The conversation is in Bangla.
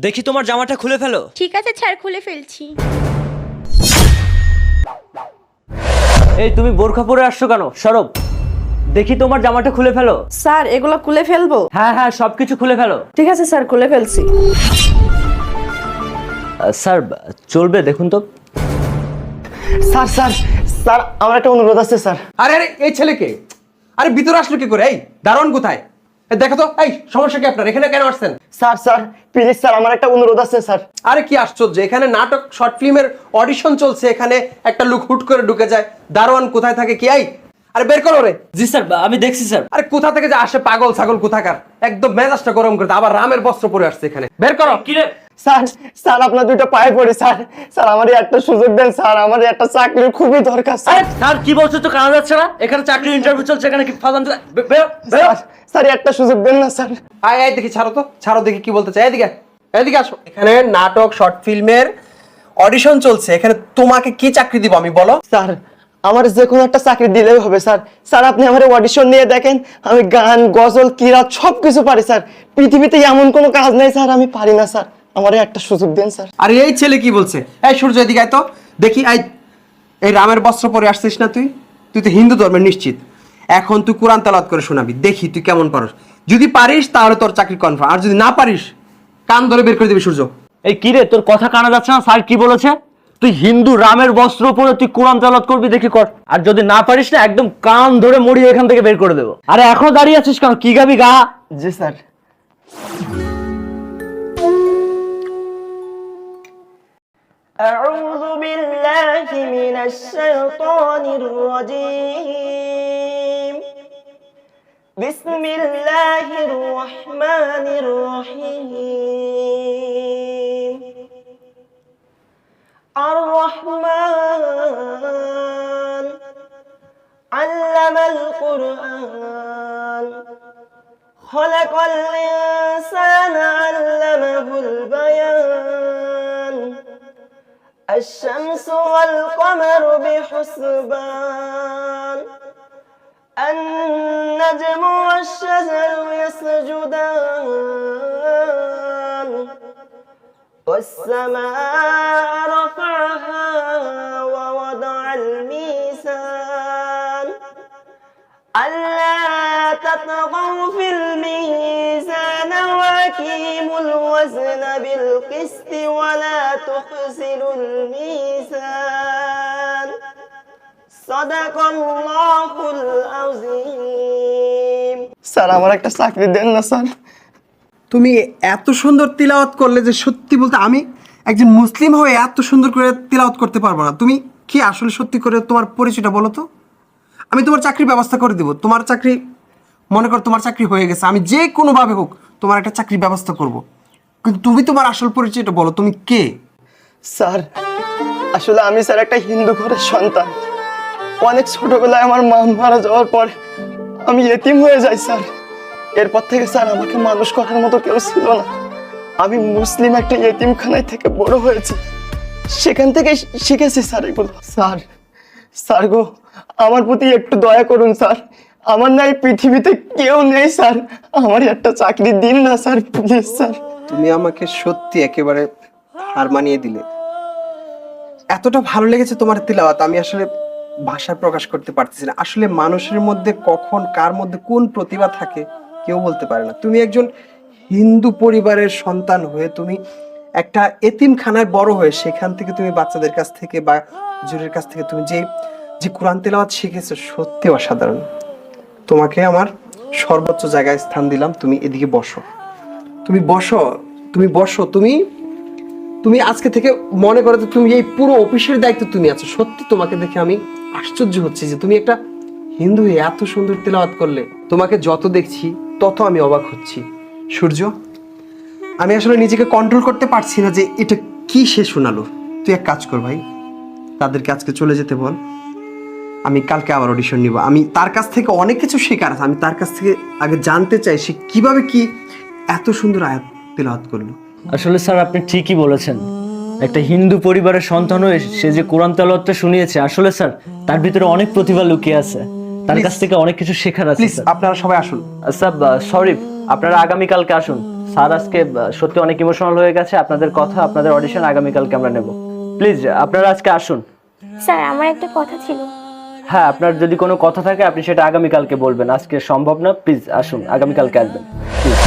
দেখি তোমার জামাটা খুলে ফেলো। ঠিক আছে স্যার, খুলে ফেলছি। এই তুমি বোরখা পরে আসছো কেন? সরব, দেখি তোমার জামাটা খুলে ফেলো। স্যার এগুলো খুলে ফেলবো? হ্যাঁ হ্যাঁ, সবকিছু খুলে ফেলো। ঠিক আছে স্যার, খুলে ফেলছি। স্যার চলবে দেখুন তো। স্যার স্যার স্যার আমার একটা অনুরোধ আছে স্যার। আরে আরে এই ছেলেকে, আরে ভিতরে আসলো কি করে? এই দারোয়ান কোথায়? দেখো তো, এই সমস্যা কি আপনার? এখানে কেন আসছেন? স্যার স্যার প্লিজ স্যার আমার একটা অনুরোধ আছে স্যার। আরে কি আশ্চর্য, এখানে নাটক শর্ট ফিল্মের অডিশন চলছে, এখানে একটা লোক হুট করে ঢুকে যায়। দারোয়ান কোথায় থাকে কি? আরে বের করো রে। জি স্যার, আমি দেখছি স্যার। আরে কোথা থেকে যে আসে পাগল ছাগল কোথাকার, একদম মেজাজটা গরম করে দেয়। আবার রামের বস্ত্র পরে আসছে এখানে। বের করো। কি রে? স্যার স্যার আপনার দুইটা পায়ে পড়ি স্যার। স্যার আমার একটা সুযোগ দেন স্যার, আমার একটা চাকরির খুবই দরকার স্যার। স্যার কি বলছো তো, কানা যাচ্ছে না? এখানে চাকরি ইন্টারভিউ চলছে, এখানে কি ফাজান? স্যার স্যার একটা সুযোগ দেন না স্যার। আয় আয় দেখি, ছাড়ো তো, ছাড়ো দেখি কি বলতে চাই। এদিকে এদিকে আসো। এখানে নাটক শর্ট ফিল্মের অডিশন চলছে, এখানে তোমাকে কি চাকরি দিব আমি বলো? স্যার আমার যে কোনো একটা চাকরি দিলেই হবে স্যার। স্যার আপনি আমার অডিশন নিয়ে দেখেন, আমি গান গজল কিরাত সব কিছু পারি স্যার। পৃথিবীতে এমন কোনো কাজ নেই স্যার আমি পারি না স্যার, আমার একটা সুযোগ দেন স্যার। আরে এই ছেলে কি বলছে? এই সূর্য এদিকে আয় তো দেখি। এই রামের বস্ত্র পরে আসছিস না তুই? তুই তো হিন্দু ধর্মের নিশ্চিত। এখন তুই কোরআন তেলাওয়াত করে শোনাবি, দেখি তুই কেমন পারস। যদি পারিস তাহলে তোর চাকরি কনফার্ম, আর যদি না পারিস কান ধরে বের করে দিবি সূর্য। এই কি রে, তোর কথা কানা যাচ্ছে না? স্যার কি বলেছে? তুই হিন্দু রামের বস্ত্র পরে তুই কোরআন তেলাওয়াত করবি, দেখি কর। আর যদি না পারিস না, একদম কান ধরে মরিয়ে এখান থেকে বের করে দেবো। আরে এখনো দাঁড়িয়ে আছিস কেন? কি গাবি গা? জি স্যার। أعوذ بالله من الشيطان الرجيم بسم الله الرحمن الرحيم الرحمن علم القرآن خلق الإنسان علمه البيان الشمس والقمر بحسبان النجم والشجر يسجدان والسماء رفعها ووضع الميزان ألا تطغوا في الميزان وأقيموا الوزن بالقسط ولا تخسروا الميزان صدق الله العظيم স্যার আমার একটা চাকরি দেন না স্যার। তুমি এত সুন্দর তিলাওয়াত করলে যে সত্যি বলতে আমি একজন মুসলিম হয়ে এত সুন্দর করে তিলাওয়াত করতে পারবো না। তুমি কি আসলে সত্যি করে তোমার পরিচয়টা বলো তো? আমি তোমার চাকরির ব্যবস্থা করে দেবো। তোমার চাকরি, মনে করো তোমার চাকরি হয়ে গেছে, আমি যে কোনোভাবে হোক তোমার একটা চাকরির ব্যবস্থা করব। কিন্তু তুমি তোমার আসল পরিচয়টা বলো, তুমি কে? স্যার আসলে আমি স্যার একটা হিন্দু ঘরের সন্তান। অনেক ছোটবেলায় আমার মা মারা যাওয়ার পর আমি এতিম হয়ে যাই স্যার। এরপর থেকে স্যার আমাকে মানুষ করার মতো কেউ ছিল না। আমি মুসলিম একটা এতিমখানায় থেকে বড় হয়েছি, সেখান থেকে শিখেছি স্যার এগুলো। স্যার স্যার গো আমার প্রতি একটু দয়া করুন স্যার, আমার না এই পৃথিবীতে কেউ নেই স্যার, আমার একটা চাকরি দিন না স্যার প্লিজ স্যার। তুমি আমাকে সত্যি একেবারে হার মানিয়ে দিলে। এতটা ভালো লেগেছে তোমার তিলাওয়াত, আমি আসলে ভাষায় প্রকাশ করতে পারতেছি না। আসলে মানুষের মধ্যে কখন কার মধ্যে কোন প্রতিভা থাকে কেউ বলতে পারে না। তুমি একজন হিন্দু পরিবারের সন্তান হয়ে তুমি একটা এতিমখানায় বড় হয়ে সেখান থেকে তুমি বাচ্চাদের কাছ থেকে বা হুজুরের কাছ থেকে তুমি যে কোরআন তেলাওয়াত শিখেছো, সত্যি অসাধারণ। তোমাকে আমার সর্বোচ্চ জায়গায় স্থান দিলাম। তুমি এদিকে বসো, তুমি বসো, তুমি বসো। তুমি আজকে থেকে মনে করো যে তুমি এই পুরো অফিসের দায়িত্ব তুমি আছো। সত্যি তোমাকে দেখে আমি আশ্চর্য হচ্ছি যে তুমি একটা হিন্দু হয়ে এত সুন্দর তেলাওয়াত করলে। তোমাকে যত দেখছি তত আমি অবাক হচ্ছি। সূর্য, আমি আসলে নিজেকে কন্ট্রোল করতে পারছি না যে এটা কি সে শোনালো। তুই এক কাজ কর ভাই, তাদেরকে আজকে চলে যেতে বল। আমি কালকে আবার অডিশন নিব। আমি তার কাছ থেকে অনেক কিছু শেখার আছে। আমি তার কাছ থেকে আগে জানতে চাই সে কিভাবে কি এত সুন্দর আয়াত তেলাওয়াত করলো। আসলে স্যার আপনি ঠিকই বলেছেন, একটা হিন্দু পরিবারের সন্তান হয়ে সে যে কোরআন তেলাওয়াতটা শুনিয়েছে, আসলে স্যার তার ভিতরে অনেক প্রতিভা লুকিয়ে আছে। তার কাছ থেকে অনেক কিছু শেখার আছে। প্লিজ আপনারা সবাই আসুন। স্যার সরি, আপনারা আগামীকালকে আসুন। স্যার আজকে সত্যি অনেক ইমোশনাল হয়ে গেছে। আপনাদের কথা, আপনাদের অডিশন আগামীকালকে আমরা নেব। প্লিজ আপনারা আজকে আসুন। স্যার আমার একটা কথা ছিল। হ্যাঁ, আপনার যদি কোনো কথা থাকে আপনি সেটা আগামীকালকে বলবেন, আজকে সম্ভব না। প্লিজ আসুন, আগামীকালকে আসবেন প্লিজ।